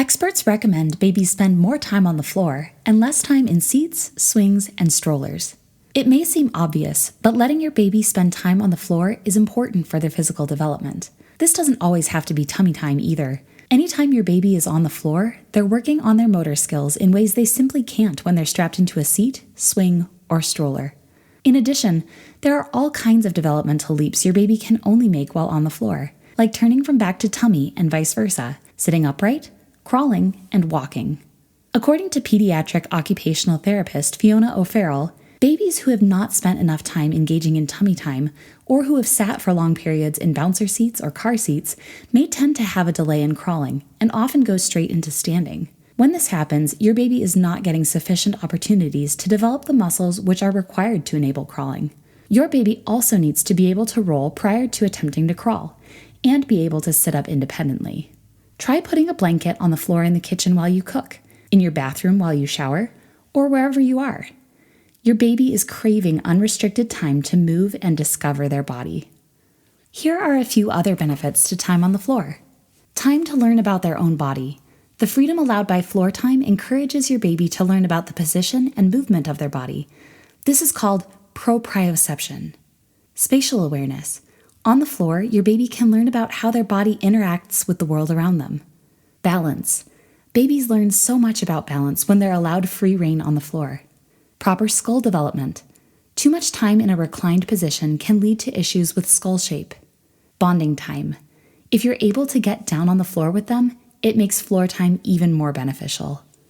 Experts recommend babies spend more time on the floor and less time in seats, swings, and strollers. It may seem obvious, but letting your baby spend time on the floor is important for their physical development. This doesn't always have to be tummy time either. Anytime your baby is on the floor, they're working on their motor skills in ways they simply can't when they're strapped into a seat, swing, or stroller. In addition, there are all kinds of developmental leaps your baby can only make while on the floor, like turning from back to tummy and vice versa, sitting upright, crawling, and walking. According to pediatric occupational therapist Fiona O'Farrell, babies who have not spent enough time engaging in tummy time or who have sat for long periods in bouncer seats or car seats may tend to have a delay in crawling and often go straight into standing. When this happens, your baby is not getting sufficient opportunities to develop the muscles which are required to enable crawling. Your baby also needs to be able to roll prior to attempting to crawl and be able to sit up independently. Try putting a blanket on the floor in the kitchen while you cook, in your bathroom while you shower, or wherever you are. Your baby is craving unrestricted time to move and discover their body. Here are a few other benefits to time on the floor. Time to learn about their own body. The freedom allowed by floor time encourages your baby to learn about the position and movement of their body. This is called proprioception. Spatial awareness. On the floor, your baby can learn about how their body interacts with the world around them. Balance. Babies learn so much about balance when they're allowed free rein on the floor. Proper skull development. Too much time in a reclined position can lead to issues with skull shape. Bonding time. If you're able to get down on the floor with them, it makes floor time even more beneficial.